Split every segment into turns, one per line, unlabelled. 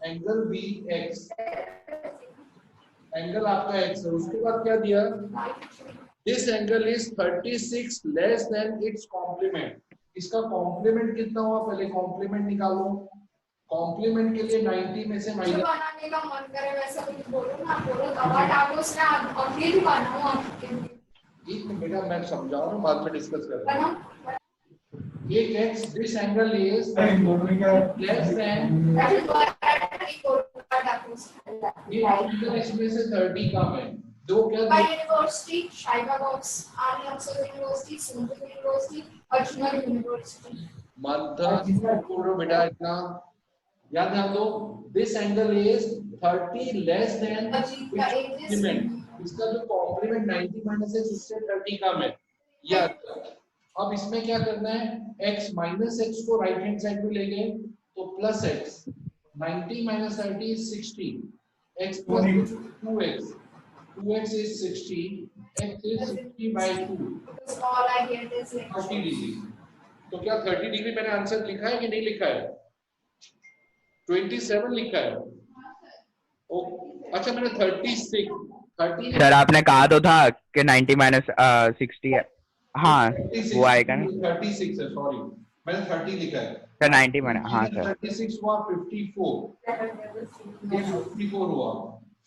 Angle B X, angle आपका X है, उसके बाद क्या दिया, this angle is 36 less than it's complement. इसका कॉम्प्लीमेंट कितना हुआ, पहले कॉम्प्लीमेंट निकालो। कॉम्प्लीमेंट के लिए 90 में से माइनस
बनाने का मन करे वैसा कुछ बोलो ना, बोलो दवा डालो उसमें, आप अभी बनाओ आपके लिए।
एक बेटा मैं समझाऊं ना, बाद में डिस्कस करेंगे। एक x, this angle is less than, ये एंगल इसमें से 30 कम है, दो क्या
by university, Shiva Box, Army Officer University, Sundar University, Arjuna University.
मंथन बोल रहे हो बेटा, इतना याद ध्यान दो। This angle is 30 less than complement, इसका जो कॉम्प्लीमेंट 90 माइनस है उससे 30 कम है। या अब इसमें क्या करना है, x माइनस एक्स को राइट हैंड साइड में ले गए तो plus x, 90 minus 30 is 60, x plus 2x, 2x is 60, x is 60 by 2,
All I get is like
30 degree. तो क्या 30 डिग्री मैंने आंसर लिखा है कि नहीं लिखा है, 27 लिखा है। ओ अच्छा, मैंने 30
सर आपने कहा तो था कि 90 माइनस 60 है, हाँ वो आएगा ना।
36 है, सॉरी मैंने 30 लिखा है
सर 90 माइनस, हाँ सर
36 हुआ 54, ये 54 हुआ,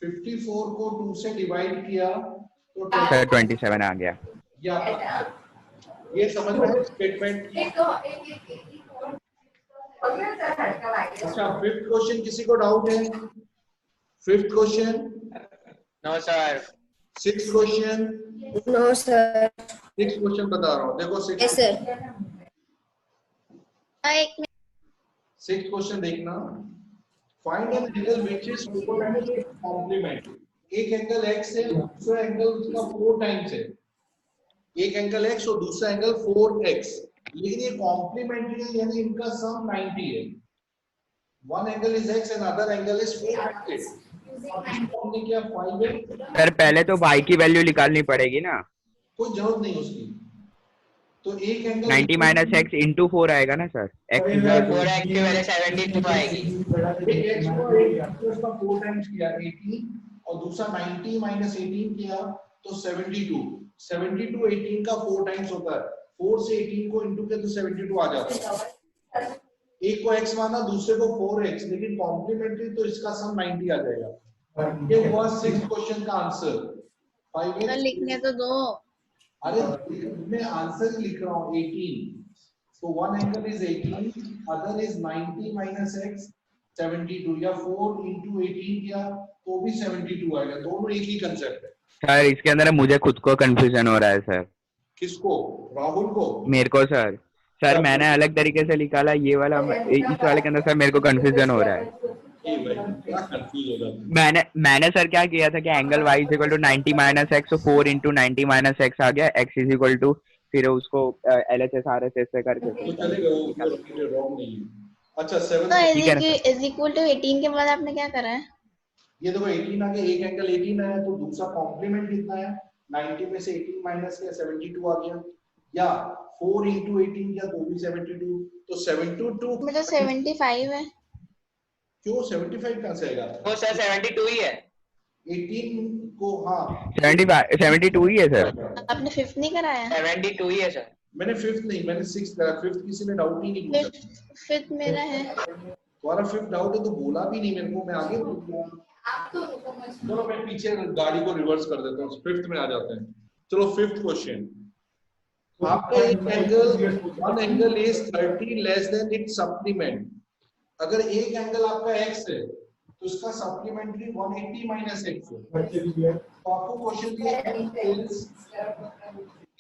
54 को 2 से डिवाइड किया तो
सर 27 आ गया।
या ये समझ में है स्टेटमेंट। अच्छा, फिफ्थ क्वेश्चन किसी को डाउट है, fifth question?
No sir.
Sixth question?
No sir.
Sixth question बता रहा हूँ, देखो
यस सर।
सिक्स्थ क्वेश्चन देखना, find an angle which is 4 times it's complement. एक एंगल x है, दूसरा एंगल उसका 4 टाइम्स है, एक एंगल x और दूसरा एंगल 4x, लेकिन ये कॉम्प्लीमेंट्री है, यानी इनका सम 90 है। One angle is x and other angle is 4x। हमने क्या 5x,
सर पहले तो y की वैल्यू निकालनी पड़ेगी ना,
कोई जरूरत नहीं उसकी। तो एक एंगल
90 माइनस x इंटू 4 आएगा ना सर, x
4x की वैल्यू 72 आएगी।
एक x को एक उसका 4 टाइम्स किया 18 और दूसरा 90 माइनस 18 किया तो 72, 72 18 का 4 टाइम्स होता है, 4 से 18 को इंटू किया तो 72 आ जाता है। एक को x माना, दूसरे को 4x, लेकिन कॉम्प्लीमेंट्री तो इसका सम 90 आ जाएगा। ये हुआ सिक्स्थ क्वेश्चन का आंसर। 5x
लिखने तो दो।
अरे मैं आंसर लिख रहा हूँ 18, so one angle is 18, other is 90 minus x 72, या 4 into 18 किया तो भी 72 आएगा, दोनों एक ही कंसेप्ट है।
सर इसके अंदर मुझे खुद को कंफ्यूजन हो रहा है सर।
किसको? राहुल को?
मेरे को सर। सर मैंने अलग तरीके से निकाला ये वाला, इस वाले के अंदर सर मेरे को कंफ्यूजन हो रहा है। मैंने सर क्या किया था कि angle y is equal to 90 minus x, 4 into 90 minus x आ गया, x इज इक्वल टू फिर उसको LHS RHS से करके
तो चलेगा, वो रॉन्ग नहीं है। अच्छा 7
तो इज इक्वल टू 18 के बाद आपने क्या करा है?
ये देखो 18 आ गया, एक एंगल 18 है तो दूसरा कॉम्प्लीमेंट कितना है, 90 में से 18 माइनस किया 72 आ गया, या 4 into 18 किया तो भी 72, तो 72
में तो 75 है।
क्यों 75 कहां से आएगा?
वो सर 72 ही है।
18 को हाँ
72 ही है सर।
आपने फिफ्थ नहीं कराया?
72 ही है सर।
मैंने फिफ्थ नहीं, मैंने सिक्स्थ करा, फिफ्थ किसी ने डाउट ही नहीं पूछा।
फिफ्थ मेरा है।
तुम्हारा फिफ्थ डाउट है तो बोला भी नहीं मेरे को, मैं आगे बोल दिया। चलो मैं पीछे गाड़ी को रिवर्स कर देता हूँ, फिफ्थ में आ जाते हैं। चलो फिफ्थ क्वेश्चन, आपका एक angle, one angle is 30 less than it's supplement. अगर एक एंगल आपका x है तो इसका सप्लीमेंट्री 180 माइनस x है, तो आपको क्वेश्चन दिया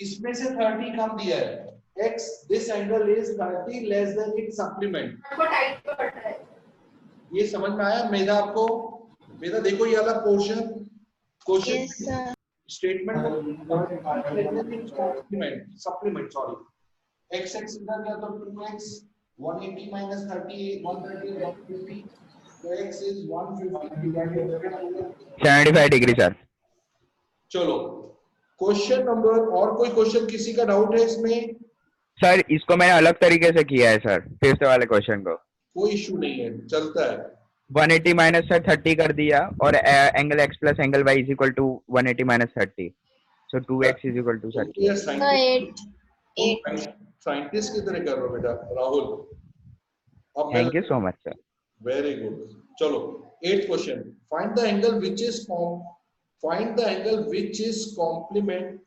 इसमें से 30 कम दिया है, x this angle is 30 less than it's supplement. ये समझ में आया मेरा आपको? मेरा देखो ये वाला portion, question statement supplement sorry, x x इधर गया तो 2x, 180 minus 30 130 150, so x is 150
75 degree sir.
चलो क्वेश्चन नंबर, और कोई क्वेश्चन किसी का डाउट है इसमें?
सर इसको मैंने अलग तरीके से किया है सर, फिफ्थ वाले क्वेश्चन को।
कोई इशू नहीं है, चलता है।
180 माइनस सर 30 कर दिया, और angle x plus angle y is equal to 180 minus 30, so 2x is equal to 30।
तो 8
साइंटिस्ट की तरह कर रहे हो बेटा राहुल। अब मैं,
thank you so much sir.
Very good. चलो 8th question, find the angle which is complement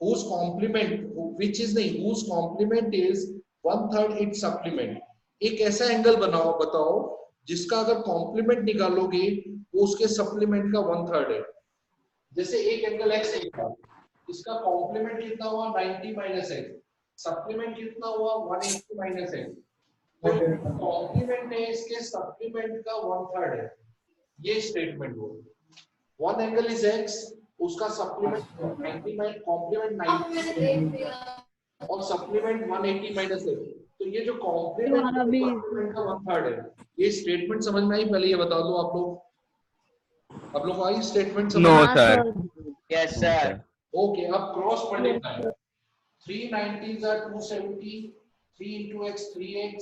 whose complement which is नहीं whose complement is 1/3 its supplement। एक ऐसा एंगल बनाओ, बताओ जिसका अगर कॉम्प्लीमेंट निकालोगे वो उसके सप्लीमेंट का 1/3 है। जैसे एक एंगल x है, इसका कॉम्प्लीमेंट कितना हुआ 90 माइनस x, सप्लीमेंट कितना हुआ 180 माइनस x। तो कॉम्प्लीमेंट है इसके सप्लीमेंट का 1/3 है, ये स्टेटमेंट हो। वन एंगल इज x, उसका सप्लीमेंट 90 माइनस कॉम्प्लीमेंट 90 और सप्लीमेंट 180 माइनस है, तो ये जो कॉम्प्लीमेंट का 1/3 है। ये स्टेटमेंट समझ में आई? पहले ये बता दो आप लोग को आई स्टेटमेंट समझ?
No sir.
Yes sir.
Okay, अब cross multiply 390 is 270, 3 into x 3x,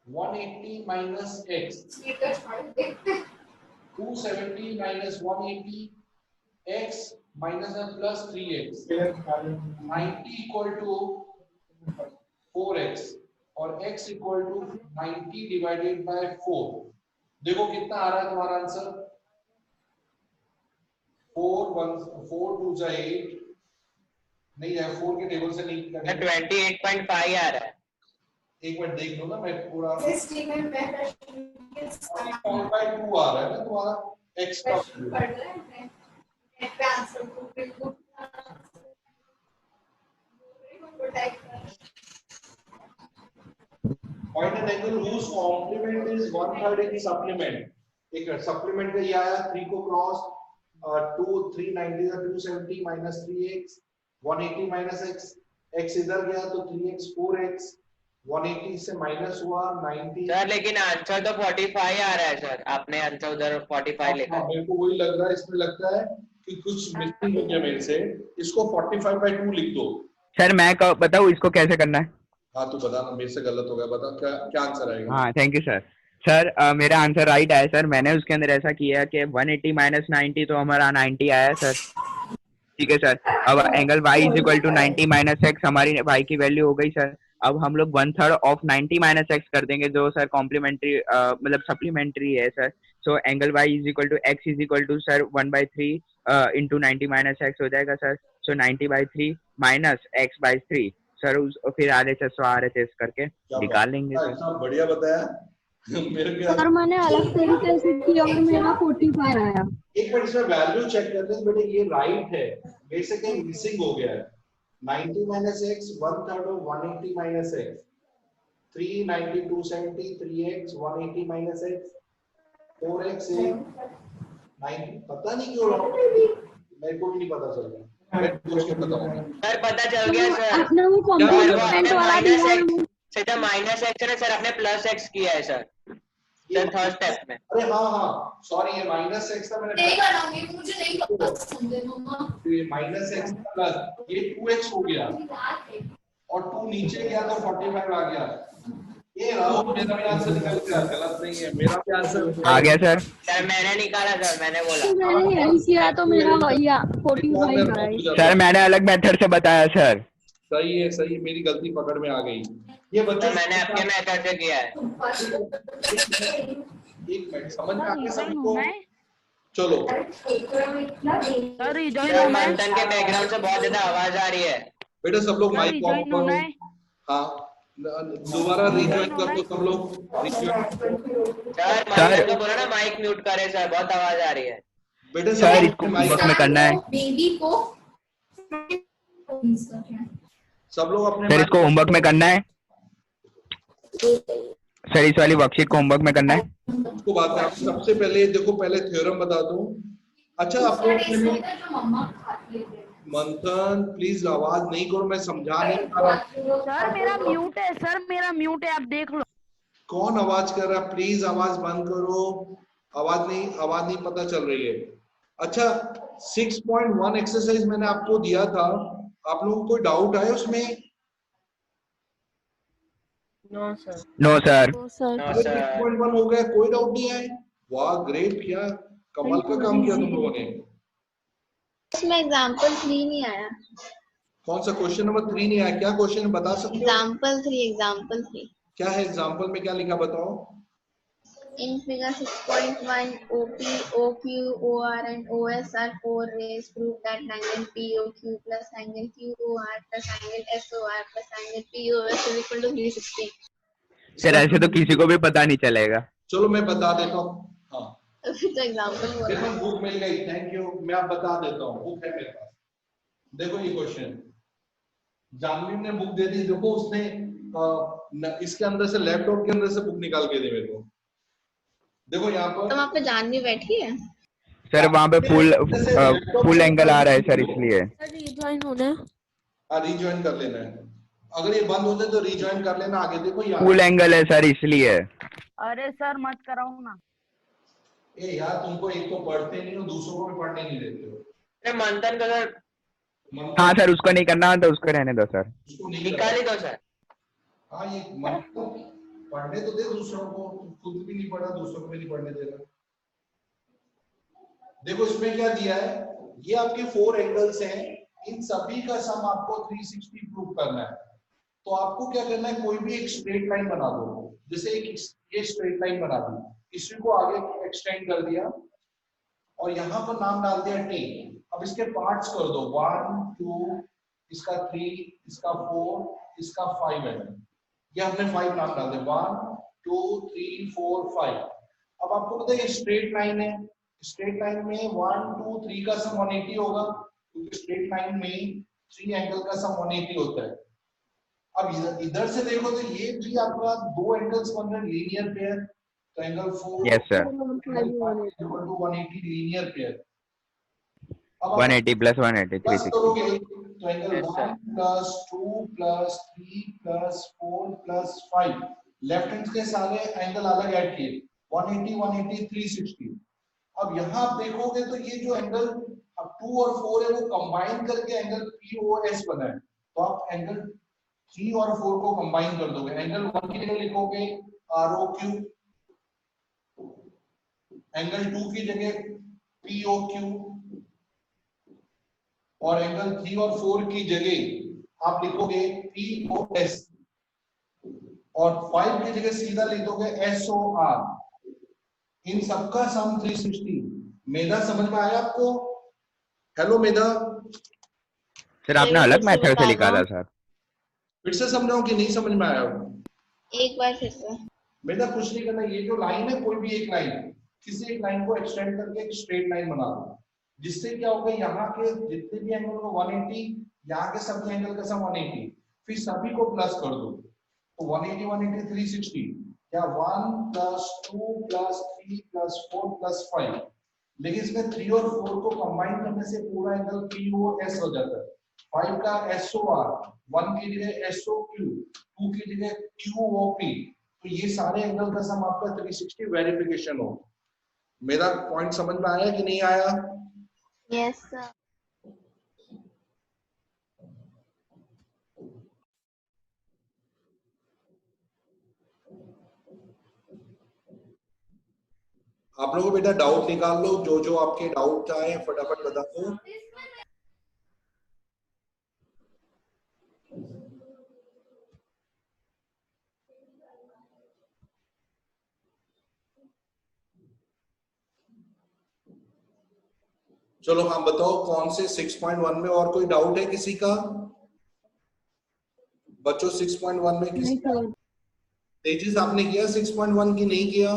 180 minus x, 270 minus 180, x minus and plus 3x, 90 equal to 4x और x equal to 90 divided by 4। देखो कितना आ रहा है तुम्हारा आंसर? 4 2 जा 8 नहीं है, 4 के टेबल से नहीं करेंगे।
28.5 आ रहा है।
एक मिनट देख लो ना, मैं पूरा 4/2 आ रहा है ना तुम्हारा x का। Find an angle whose complement is 1/3 in supplement। एक सप्लीमेंट का ये आया 3 को क्रॉस 390 का 270 minus 3x, 180 minus x, x इधर गया तो 3x 4x, 180 से माइनस हुआ 90।
सर लेकिन आंसर तो 45 आ रहा है सर, आपने आंसर उधर 45 लिखा है।
मेरे को वही लग रहा है, इसमें लगता है कि कुछ मिसिंग हो गया मेरे से। इसको 45/2 लिख दो।
सर मैं बताऊँ इसको कैसे करना है?
हाँ तू बता ना, मेरे से गलत हो गया, बता क्या क्या आंसर आएगा।
हाँ थैंक यू सर। सर मेरा आंसर राइट आया सर। मैंने उसके अंदर ऐसा किया कि 180 माइनस 90 तो हमारा 90 आया सर, ठीक है सर। अब angle y is equal to 90 minus x, हमारी y की वैल्यू हो गई सर। अब हम लोग 1/3 ऑफ 90 माइनस एक्स कर देंगे, जो सर कॉम्प्लीमेंट्री मतलब सप्लीमेंट्री है sir. So angle y is equal to x is equal to sir 1/3 into 90 minus x हो जाएगा sir. So 90/3 minus x by 3 sir, फिर RHS करके निकाल लेंगे सर।
इतना बढ़िया बताया मेरे को।
सर मैंने अलग तरीके से किया और मेरा 45 आया।
एक मिनट इसमें वैल्यू चेक करते हैं बेटे, ये राइट है, मेरे से कहीं मिसिंग हो गया है। 90 minus x 1/3 of 180 minus x, 390 270 3x 180 minus x 4x 90। पता नहीं क्यों मेरे को भी नहीं पता चल रहा, मैं पूछ के बताऊंगा।
सर पता चल गया सर,
आपने वो कॉम्प्लीमेंट वाला दिया है।
सीधा माइनस एक्स है सर, आपने प्लस एक्स किया है सर थर्ड स्टेप में।
अरे हाँ सॉरी, ये माइनस एक्स था, मैंने
नहीं बनाऊंगी, मुझे नहीं पसंद है मम्मा।
ये माइनस एक्स प्लस ये 2x हो गया और 2 नीचे गया तो 45 आ गया। ये राहुल मेरा भी आंसर निकल गया, गलत नहीं है, मेरा भी आंसर
आ गया सर।
सर मैंने निकाला सर, मैंने बोला
मैंने यही किया तो मेरा भैया 45 आया।
सर मैंने अलग मेथड से बताया सर।
सही है सही है, मेरी गलती पकड़ में आ गई। ये बच्चों
तो मैंने आपके मेथड से किया है।
एक मिनट समझ में आ गया सबको? चलो
सर मंथन के बैकग्राउंड से बहुत ज्यादा आवाज आ रही है।
बेटा सब लोग माइक ऑफ करो। हाँ दोबारा रिजॉइन कर दो सब लोग।
सर मंथन को बोला ना माइक म्यूट करे सर, बहुत आवाज आ रही है।
बेटा
सर इसको होमवर्क में करना है।
बेबी को
सब लोग अपने
सर इसको होमवर्क में करना है। सर इस वाली वर्कशीट को होमवर्क में करना है।
को बात है, सबसे पहले देखो, पहले थ्योरम बता दूं। अच्छा आप लोग मंथन प्लीज आवाज नहीं करो, मैं समझा नहीं पा रहा।
सर मेरा म्यूट है, सर मेरा म्यूट है, आप देख लो।
कौन आवाज कर रहा है? प्लीज आवाज बंद करो, आवाज नहीं पता चल रही है। अच्छा 6.1 एक्सरसाइज मैंने आपको दिया था, आप लोगों को कोई डाउट आया उसमें?
No sir.
No sir.
तो सर
नो
अरे
सर।
6.1 हो गया, कोई डाउट नहीं है? वाह ग्रेट, क्या कमाल का काम किया तुम लोगों ने।
इसमें एग्जाम्पल 3 नहीं आया।
कौन सा क्वेश्चन नंबर 3 नहीं आया? क्या क्वेश्चन है बता सकते हो?
एग्जाम्पल 3
क्या है एग्जाम्पल में, क्या लिखा बताओ?
In figure 6.1, OP, OQ, OR and OS are four rays. Prove that angle POQ plus angle QOR plus angle SOR plus angle POS is equal to 360.
Sir ऐसे तो किसी को भी पता नहीं चलेगा।
चलो मैं बता देता हूँ। हाँ
तो एग्जाम्पल
देखो
बोला।
बुक मिल गई, थैंक यू। मैं आप बता देता हूँ, बुक है मेरे पास। देखो ये क्वेश्चन जानवी ने बुक दे दी। देखो उसने इसके अंदर से, लैपटॉप के अंदर से बुक निकाल के दी मेरे को। देखो यहाँ पर
तो वहाँ पे जानवी बैठी है।
सर वहाँ पे फुल एंगल आ रहा है सर, इसलिए।
सर रिजॉइन होना है।
हाँ रिज्वाइन कर लेना है, अगर ये बंद हो जाए तो रिज्वाइन कर लेना। आगे देखो यहाँ
फुल एंगल है सर, इसलिए।
अरे सर मत कराओ ना।
ए यार, तुमको एक तो पढ़ते नहीं हो, दूसरों को भी पढ़ने नहीं देते हो।
अरे मंथन का सर
हाँ सर, उसको नहीं करना तो उसको रहने दो सर।
उसको नहीं
निकाल ही दो सर।
हाँ ये पढ़ने तो दे दूसरों को, खुद भी नहीं पढ़ा, दूसरों को भी नहीं पढ़ने देना। देखो इसमें क्या दिया है, ये आपके 4 एंगल्स हैं, इन सभी का सम आपको 360 प्रूव करना है। तो आपको क्या करना है, कोई भी एक स्ट्रेट लाइन बना दो। जैसे ये स्ट्रेट लाइन बना दी, इसी को आगे एक्सटेंड कर दिया और यहाँ पर नाम डाल दिया टी। अब इसके पार्ट्स कर दो, 1 2, इसका 3, इसका 4, इसका 5 है। ये हमने 5 नाम डाल दिया, 1 2 3 4 5। अब आपको पता है ये स्ट्रेट लाइन है, स्ट्रेट लाइन में 1 2 3 का सम 180 होगा, क्योंकि स्ट्रेट लाइन में 3 एंगल का सम 180 होता है। अब इधर से देखो तो ये भी आपका 2 एंगल्स बन रहे हैं लीनियर पेयर, तो angle 4
yes sir.
180 linear pair.
180 plus 180
plus
360।
करोगे तो angle 1 plus 2 plus 3 plus 4 plus 5, left hand के सारे एंगल अलग ऐड किए, 180 180 360। अब यहाँ आप देखोगे तो ये जो एंगल अब 2 और 4 है वो कंबाइन करके एंगल POS बना है। तो आप एंगल 3 और 4 को कंबाइन कर दोगे, एंगल 1 की जगह लिखोगे ROQ, एंगल 2 की जगह POQ, और एंगल 3 और 4 की जगह आप लिखोगे POS, और 5 की जगह सीधा लिख दोगे SOR। इन सबका सम 360। मेधा समझ में आया आपको? हेलो मेधा,
सर आपने अलग मेथड से निकाला सर।
फिर से समझाऊं कि नहीं समझ में आया?
एक बार फिर से।
मेधा कुछ नहीं करना, ये जो लाइन है, कोई भी एक लाइन, किसी एक लाइन को एक्सटेंड करके एक स्ट्रेट लाइन बना दो, जिससे क्या होगा, यहाँ के जितने भी एंगल को 180, यहाँ के सभी एंगल का सम 180, फिर सभी को प्लस कर दो, तो 180 180 360, या 1 प्लस 2 प्लस 3 प्लस 4 प्लस 5। लेकिन इसमें 3 और 4 को कंबाइन करने से पूरा एंगल POS हो जाता है। 5 का SOR, 1 की जगह SOQ, 2 की जगह QOP, तो ये सारे एंगल का सम आपका 360 वेरिफिकेशन हो। मेरा पॉइंट समझ में आया कि नहीं आया?
Yes sir.
आप लोगों को बेटा डाउट निकाल लो, जो जो आपके डाउट आए फटाफट बता दो। चलो हाँ बताओ, कौन से 6.1 में और कोई डाउट है किसी का? बच्चों 6.1 में किसी का? तेजिस आपने किया 6.1 की? नहीं किया?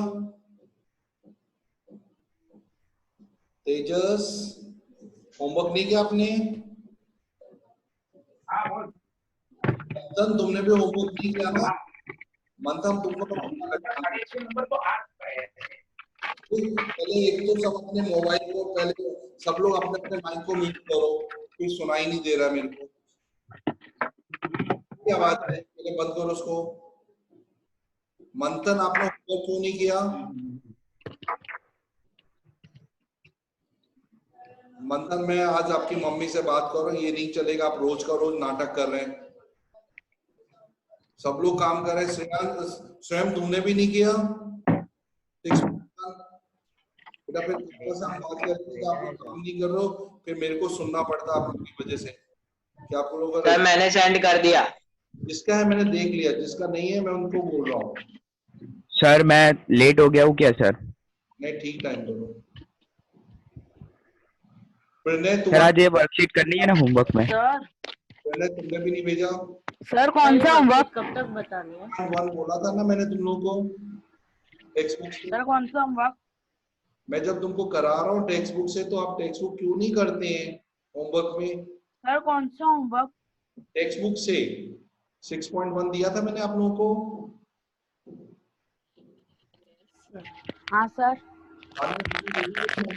तेजस होमवर्क नहीं किया आपने? मंथन तुमने भी होमवर्क नहीं किया ना? मंथन तुमको तो पहले एक तो सब अपने मोबाइल को, पहले सब लोग अपने अपने माइक को म्यूट करो, फिर सुनाई नहीं दे रहा मेरे को, क्या बात है? पहले बंद करो उसको। मंथन आपने होमवर्क क्यों नहीं किया? मंथन, मैं आज आपकी मम्मी से बात कर रहा हूँ, ये नहीं चलेगा, आप रोज का रोज नाटक कर रहे हैं। सब लोग काम कर रहे हैं, स्वयं तुमने भी नहीं किया। बेटा फिर थोड़ा सा हम बात करते हैं कि आप लोग काम नहीं कर रहे हो, फिर मेरे को सुनना पड़ता है आप लोगों की वजह से कि आप लोगों का।
सर मैंने सेंड कर दिया।
जिसका है मैंने देख लिया, जिसका नहीं है मैं उनको बोल रहा हूँ।
सर मैं लेट हो गया हूँ क्या सर?
नहीं, ठीक टाइम करो। प्रणय
सर
तुम्हारा,
आज ये वर्कशीट करनी है ना होमवर्क में?
सर
प्रणय तुमने भी नहीं भेजा।
सर कौन सा होमवर्क कब तक बतानी है?
वन बोला था ना मैंने तुम लोगों को टेक्स्ट बुक से।
सर कौन सा होमवर्क?
मैं जब तुमको करा रहा हूँ टेक्स्ट बुक से, तो आप टेक्स्ट बुक क्यों नहीं करते हैं होमवर्क में?
सर कौन सा होमवर्क?
टेक्स्ट बुक से 6.1 दिया था मैंने आप लोगों को।
हाँ सर।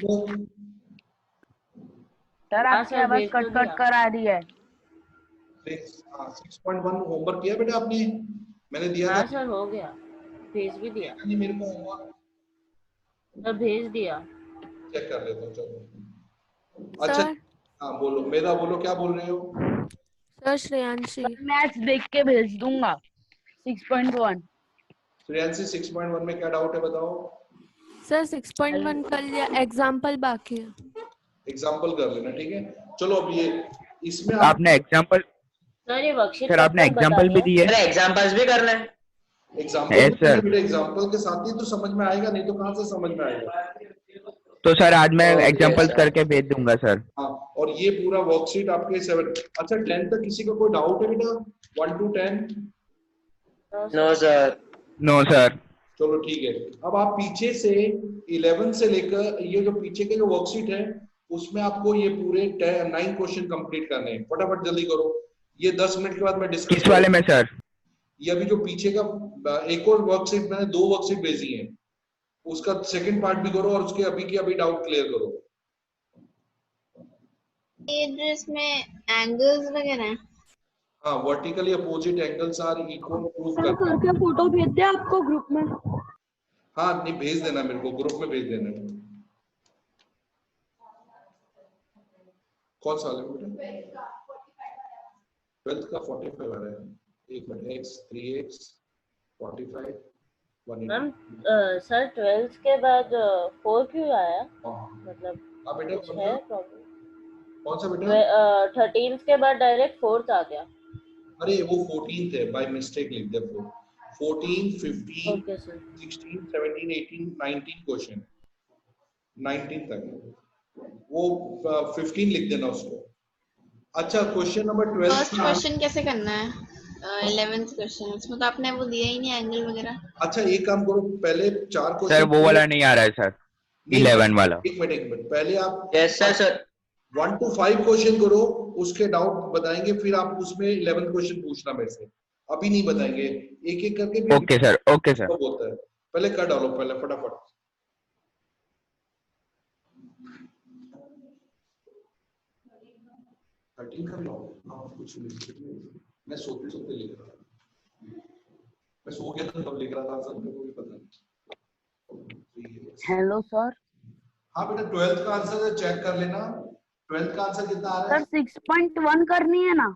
होमवर्क
सर आपकी आवाज कट कट कर आ रही है।
6.1 होमवर्क किया बेटा आपने? मैंने दिया था।
हाँ सर हो गया, भेज भी दिया।
नहीं मेरे को होमवर्क
सर भेज दिया।
चेक कर लेता हूँ, चलो। अच्छा
सर
हाँ बोलो, मेरा बोलो, क्या बोल रहे हो?
सर श्रेयांशी
मैथ्स देख के भेज दूंगा 6.1।
श्रेयांशी 6.1 में क्या डाउट है बताओ।
सर 6.1 कर लिया, एग्जाम्पल बाकी है।
एग्जाम्पल कर लेना, ठीक है। चलो अब ये इसमें
आपने एग्जाम्पल,
सर ये वर्कशीट
सर आपने एग्जाम्पल भी दिए?
अरे एग्जाम्पल्स भी करना है।
एग्जाम्पल
सर
बेटा, एग्जाम्पल के साथ ही तो समझ में आएगा, नहीं तो कहाँ से समझ में आएगा।
तो सर आज मैं एग्जाम्पल्स
सर।
करके भेज दूंगा सर।
हाँ, और ये पूरा वर्कशीट आपके 7। अच्छा 10 तक किसी का कोई डाउट है बेटा? 1 to 10?
No sir.
No sir.
चलो ठीक है। अब आप पीछे से 11 से लेकर ये जो पीछे के जो वर्कशीट है, उसमें आपको ये पूरे 9 क्वेश्चन कंप्लीट करने हैं। फटाफट जल्दी करो, ये 10 मिनट के बाद मैं डिस्कस
किस वाले में सर?
ये अभी जो पीछे का एक और वर्कशीट, मैंने 2 वर्कशीट भेजी है, उसका सेकंड पार्ट भी करो और उसके अभी के अभी डाउट क्लियर करो।
ये ड्रेस में एंगल्स वगैरह हैं?
हाँ, vertically opposite angles are equal proof
sir
करता है।
करके फोटो भेज दे आपको ग्रुप में।
हाँ नहीं, भेज देना मेरे को, ग्रुप में भेज देना। कौन सा वाला बेटा? 12th का 45 आ रहा है। एक minute, x 3x 45
ma'am
180।
Sir 12th के बाद 4 क्यों आया?
हाँ
मतलब
बेटा,
कुछ है प्रॉब्लम?
कौन सा बेटा?
13th के बाद डायरेक्ट 4th आ गया।
अरे वो 14th है, बाय मिस्टेक लिख दिया। 14 15
ओके सर।
16 17 18 19 क्वेश्चन, 19 तक वो 15 लिख देना उसको। अच्छा क्वेश्चन नंबर 12
फर्स्ट क्वेश्चन कैसे करना है? 11th क्वेश्चन, उसमें तो आपने वो दिया ही नहीं एंगल वगैरह।
अच्छा एक काम करो, पहले 4
सर
क्वेश्चन
वो वाला नहीं आ रहा है सर, 11 वाला।
एक मिनट पहले आप
yes sir sir.
1 to 5 question करो, उसके डाउट बताएंगे, फिर आप उसमें 11 क्वेश्चन पूछना मेरे से। अभी नहीं बताएंगे, एक एक करके फिर
ओके सर, ओके सर।
सब होता है। पहले कर डालो, पहले फटाफट। थर्टीन कर लो। हाँ कुछ नहीं, मैं सोते सोते लिख रहा था, मैं सो गया था तब लिख रहा था, सब मेरे को भी पता नहीं।
Hello sir.
हाँ बेटा 12th का आंसर चेक कर लेना। 12th का आंसर कितना आ रहा है?
सर 6.1 करनी है ना?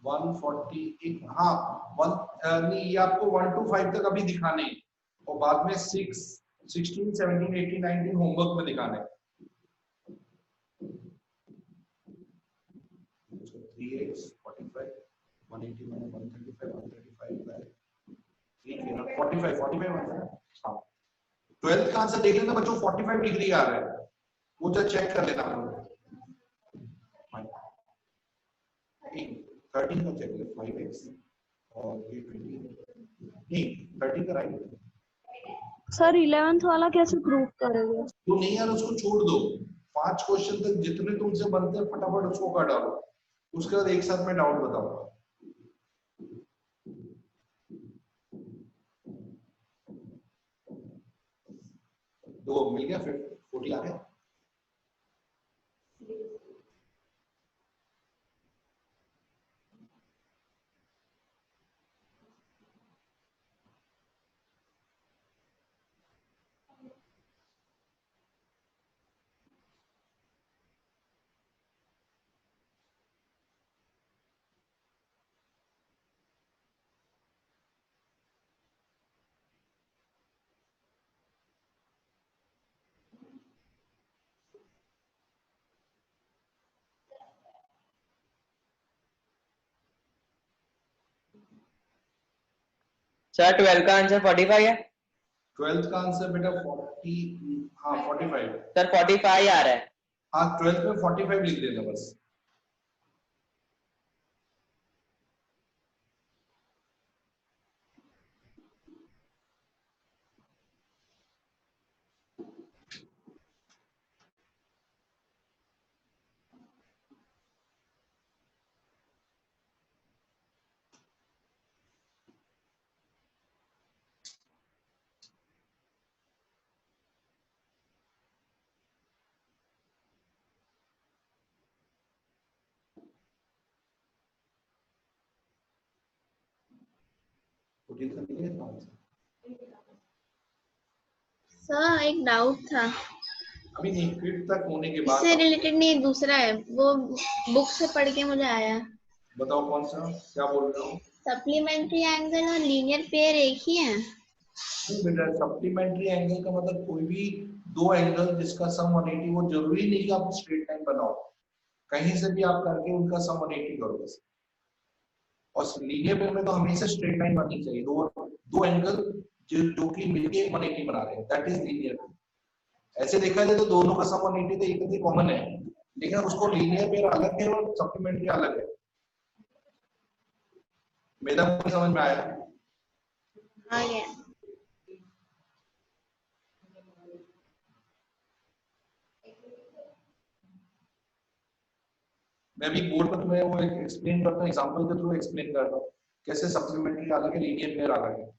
140। हाँ 1 नहीं, ये आपको 1 to 5 तक अभी दिखाने हैं, और बाद में 6 16 17 18 19 होमवर्क में दिखाने हैं। 3x 45 180 minus 135 135 45 45 आंसर है। हाँ 12th का आंसर देख लेना बच्चों, 45 डिग्री आ रहा है, वो जब चेक कर लेना। 13 का चेक कर, 5x और ये 20 नहीं 13 का राइट।
सर 11th वाला कैसे प्रूव करेंगे?
तो नहीं यार, उसको छोड़ दो। 5 क्वेश्चन तक जितने तुमसे बनते हैं फटाफट उसको कर डालो, उसके बाद एक साथ में डाउट बताऊंगा। तो मिल गया, फिर 40 आ गया।
सर 12 का आंसर 45 है
12th का आंसर बेटा 40, हाँ 45।
सर 45 आ रहा है
हाँ 12th में 45 लिख देना बस।
सर एक डाउट था,
अभी नहीं, 5th तक होने के बाद
इससे रिलेटेड नहीं, दूसरा है, वो बुक से पढ़ के मुझे आया।
बताओ कौन सा, क्या बोल रहे हो?
सप्लीमेंट्री एंगल और लीनियर पेयर एक ही है?
नहीं बेटा, सप्लीमेंट्री एंगल का मतलब कोई भी दो एंगल जिसका सम 180, वो जरूरी नहीं कि आप स्ट्रेट लाइन बनाओ, कहीं से भी आप करके उनका सम 180 करो बस। और लीनियर पेयर में तो हमेशा स्ट्रेट लाइन बननी चाहिए, दो एंगल जो कि मिलके 180 बना रहे हैं, दैट इज लीनियर पेयर। ऐसे देखा जाए तो दोनों का सम 180 तो एक ही कॉमन है, लेकिन उसको लीनियर पेयर अलग है और सप्लीमेंट्री अलग है। मेरा समझ में आया?
आ गया।
मैं भी बोर्ड पर तुम्हें वो एक्सप्लेन करता हूँ, एग्जांपल के थ्रू एक्सप्लेन करता हूँ कैसे सप्लीमेंट्री अलग है, लीनियर पेयर अलग है।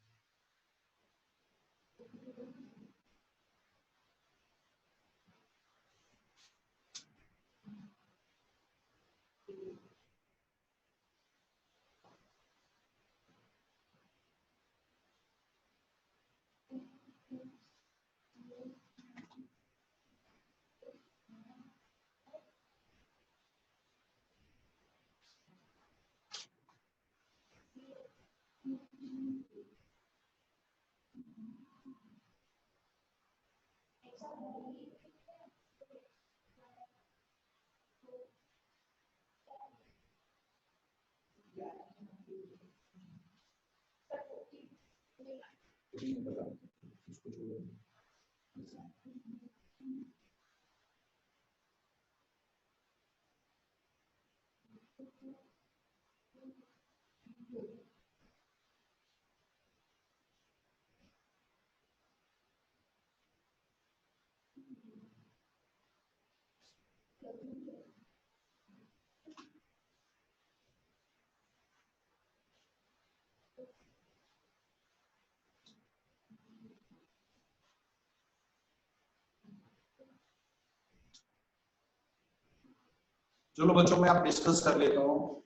चलो बच्चों में आप डिस्कस कर लेता हूँ,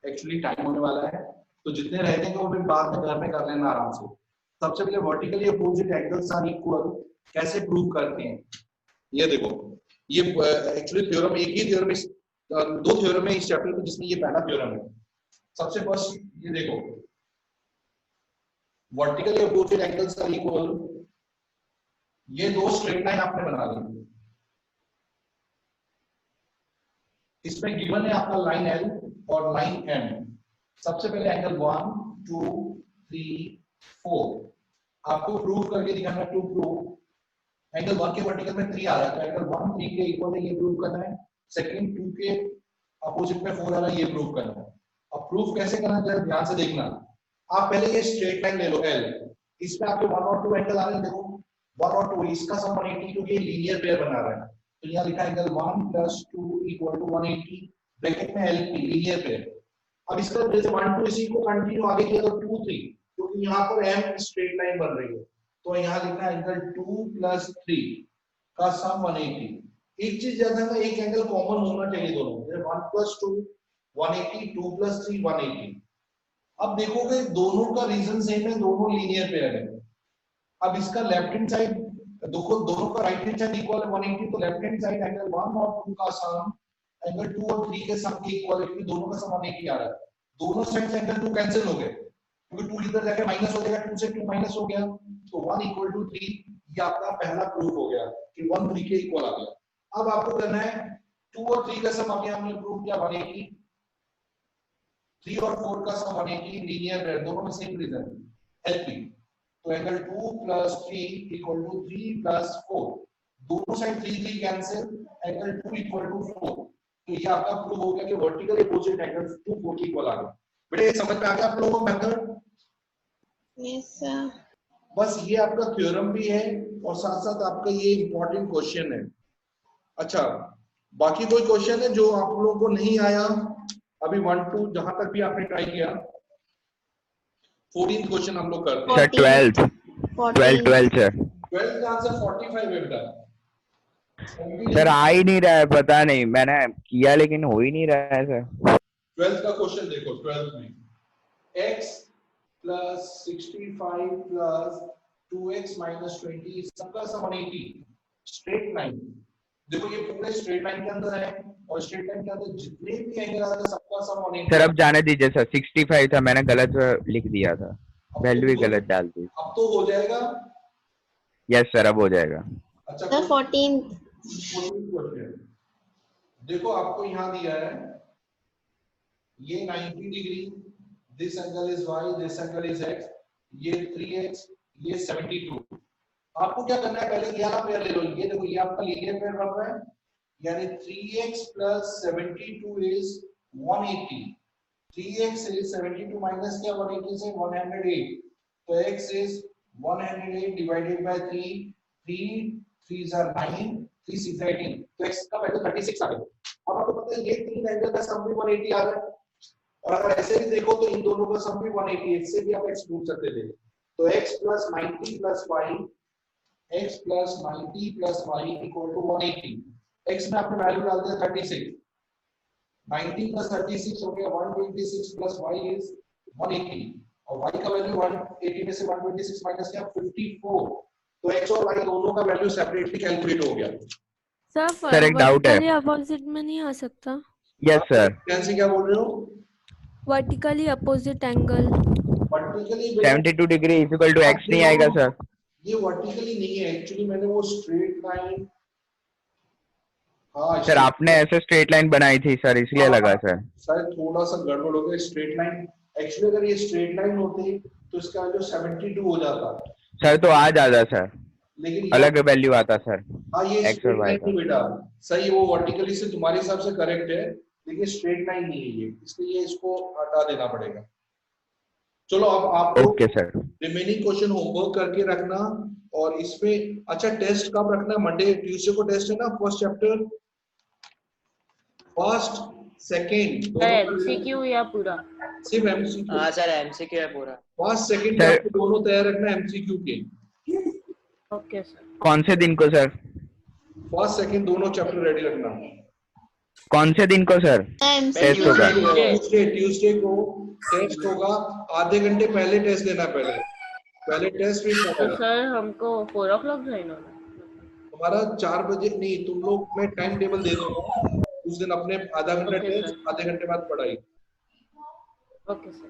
एक्चुअली टाइम होने वाला है, तो जितने रह जाएंगे वो भी बाद में घर में कर लेना आराम से। सबसे पहले vertically opposite angles are equal कैसे प्रूव करते हैं, ये देखो, ये एक्चुअली थ्योरम एक ही थ्योरम, दो थ्योरम है इस चैप्टर में जिसमें ये पहला थ्योरम है। सबसे फर्स्ट ये देखो, vertically opposite angles are equal, ये दो स्ट्रेट लाइन आपने बना ली, इसमें गिवन है आपका लाइन एल और लाइन एम। सबसे पहले एंगल 1 2 3 4 आपको प्रूव करके दिखाना, टू प्रूव एंगल 1 के वर्टिकल में 3 आ रहा है, तो एंगल 1 3 के इक्वल है, ये प्रूव करना है। सेकंड 2 के अपोजिट में 4 आ रहा है, ये प्रूव करना है। अब प्रूव कैसे करना है ध्यान से देखना। आप पहले ये स्ट्रेट लाइन ले लो एल, इसमें आपके 1 और 2 एंगल आ रहे हैं, देखो 1 और 2, इसका सम 180 क्योंकि लीनियर पेयर बना रहा है, तो यहाँ लिखा एंगल 1 + 2 = 180, ब्रैकेट में एलपी लीनियर पेयर। अब इसका जैसे 1 2 इसी को कंटिन्यू आगे किया तो 2 3, क्योंकि यहाँ पर एम स्ट्रेट लाइन बन रही है, तो यहाँ लिखना एंगल 2 + 3 का सम 180। एक चीज याद रखना, एक एंगल कॉमन होना चाहिए दोनों, जैसे 1 + 2 180, 2 + 3 180। अब देखोगे दोनों का रीजन सेम है, दोनों लीनियर पेयर है। अब इसका लेफ्ट हैंड साइड देखो, दोनों का राइट हैंड साइड इक्वल है 180, तो लेफ्ट हैंड साइड एंगल 1 और 2 का सम एंगल 2 और 3 के सम के इक्वल है, क्योंकि दोनों का सम 180 आ रहा है। दोनों साइड से एंगल 2 कैंसिल हो गए, क्योंकि 2 इधर जाके माइनस हो जाएगा, 2 से 2 माइनस हो गया, तो 1 = 3। ये आपका पहला प्रूफ हो गया कि 1 3 के इक्वल आ गया। अब आपको करना है 2 और 3 का सम, अभी हमने प्रूव किया 180, 3 और 4 का सम 180, लीनियर है, दोनों में सेम रीजन। LP। तो angle 2 plus 3 equal to 3 plus 4, दोनों side 3 cancel, angle 2 equal to 4। तो ये आपका प्रूव हो गया कि वर्टिकल अपोजिट एंगल 2 4 इक्वल आ गया। बेटे ये समझ में आ गया आप लोगों को मेथड?
Yes sir.
बस ये आपका थ्योरम भी है और साथ साथ आपका ये इंपॉर्टेंट क्वेश्चन है। अच्छा, बाकी कोई क्वेश्चन है जो आप लोगों को नहीं आया अभी? 1 2 जहां तक भी आपने ट्राई किया। 14th क्वेश्चन हम लोग करते हैं।
Sir 12th sir.
12th का आंसर 45 है बेटा।
सर आ ही नहीं रहा है, पता नहीं, मैंने किया लेकिन हो ही नहीं रहा है सर।
12th का क्वेश्चन देखो। 12th में x plus 65 plus 2x minus 20 सबका सम 180, स्ट्रेट लाइन। देखो ये पूरे स्ट्रेट लाइन के अंदर है और स्ट्रेट लाइन के अंदर जितने भी एंगल आते हैं सबका सम 180।
सर अब जाने दीजिए सर, 65 था, मैंने गलत लिख दिया था, वैल्यू ही गलत डाल दी।
अब तो हो जाएगा।
यस सर अब हो जाएगा।
अच्छा
सर 14
क्वेश्चन देखो, आपको यहाँ दिया है ये 90 degree, this angle is y, this angle is x, ये 3x, ये 72। आपको क्या करना है, पहले ये वाला पेयर ले लो। ये देखो ये आपका लीनियर पेयर बन रहा है, यानी 3x plus 72 is 180। 3x is 72 minus क्या 180 से 108, तो x is 108 divided by 3, 3 3s are 9, 3 6 are 18, तो x का वैल्यू 36 आ गया। अब आपको पता है ये तीन एंगल का सम भी 180 आ रहा है, और अगर ऐसे भी देखो तो इन दोनों का सम भी 180, इससे भी आप x ढूंढ सकते थे। तो x plus 90 plus y, x plus 90 plus y equal to 180। x में आपने वैल्यू डाल दिया 36, 90 plus 36 हो गया 126 plus y is 180, और y का वैल्यू 180 में से 126 माइनस किया 54, तो x और y दोनों का वैल्यू सेपरेटली कैलकुलेट हो गया।
सर एक डाउट है,
अपोजिट में नहीं आ सकता?
Yes sir.
कैसे क्या बोल रहे हो?
Vertically opposite angle
vertically
72 degree is equal to x नहीं आएगा सर?
ये वर्टिकली नहीं है एक्चुअली, मैंने वो स्ट्रेट लाइन, हाँ
सर आपने ऐसे स्ट्रेट लाइन बनाई थी सर, इसलिए लगा सर।
शायद थोड़ा सा गड़बड़ हो गया। स्ट्रेट लाइन एक्चुअली अगर ये स्ट्रेट लाइन होती तो इसका वैल्यू 72 हो जाता
सर, तो आ जाता सर,
लेकिन
अलग वैल्यू आता सर।
हाँ ये
x और
स्ट्रेट
y
लाइन
का
नहीं बेटा, सही वो वर्टिकली से तुम्हारे हिसाब से करेक्ट है, लेकिन स्ट्रेट लाइन नहीं है ये, इसलिए इसको हटा देना पड़ेगा। चलो अब आप लोग
okay sir.
Remaining question homework करके रखना, और इसमें अच्छा टेस्ट कब रखना है? मंडे ट्यूसडे को टेस्ट है ना, first chapter, first second
MCQ या पूरा?
सिर्फ एमसीक्यू।
हाँ सर एमसीक्यू है पूरा।
फर्स्ट सेकंड
सर
आपको दोनों तैयार रखना एमसीक्यू के।
Okay sir.
कौन से दिन को सर?
फर्स्ट सेकंड दोनों चैप्टर रेडी रखना।
कौन से दिन को सर टेस्ट होगा?
ट्यूसडे को टेस्ट होगा, आधे घंटे पहले टेस्ट देना, पहले टेस्ट भी
तो सर हमको 4 o'clock ज्वाइन होना है?
तुम्हारा 4 बजे नहीं, तुम लोग मैं टाइम टेबल दे दूंगा उस दिन, अपने आधा घंटा टेस्ट, आधे घंटे बाद पढ़ाई।
Okay sir.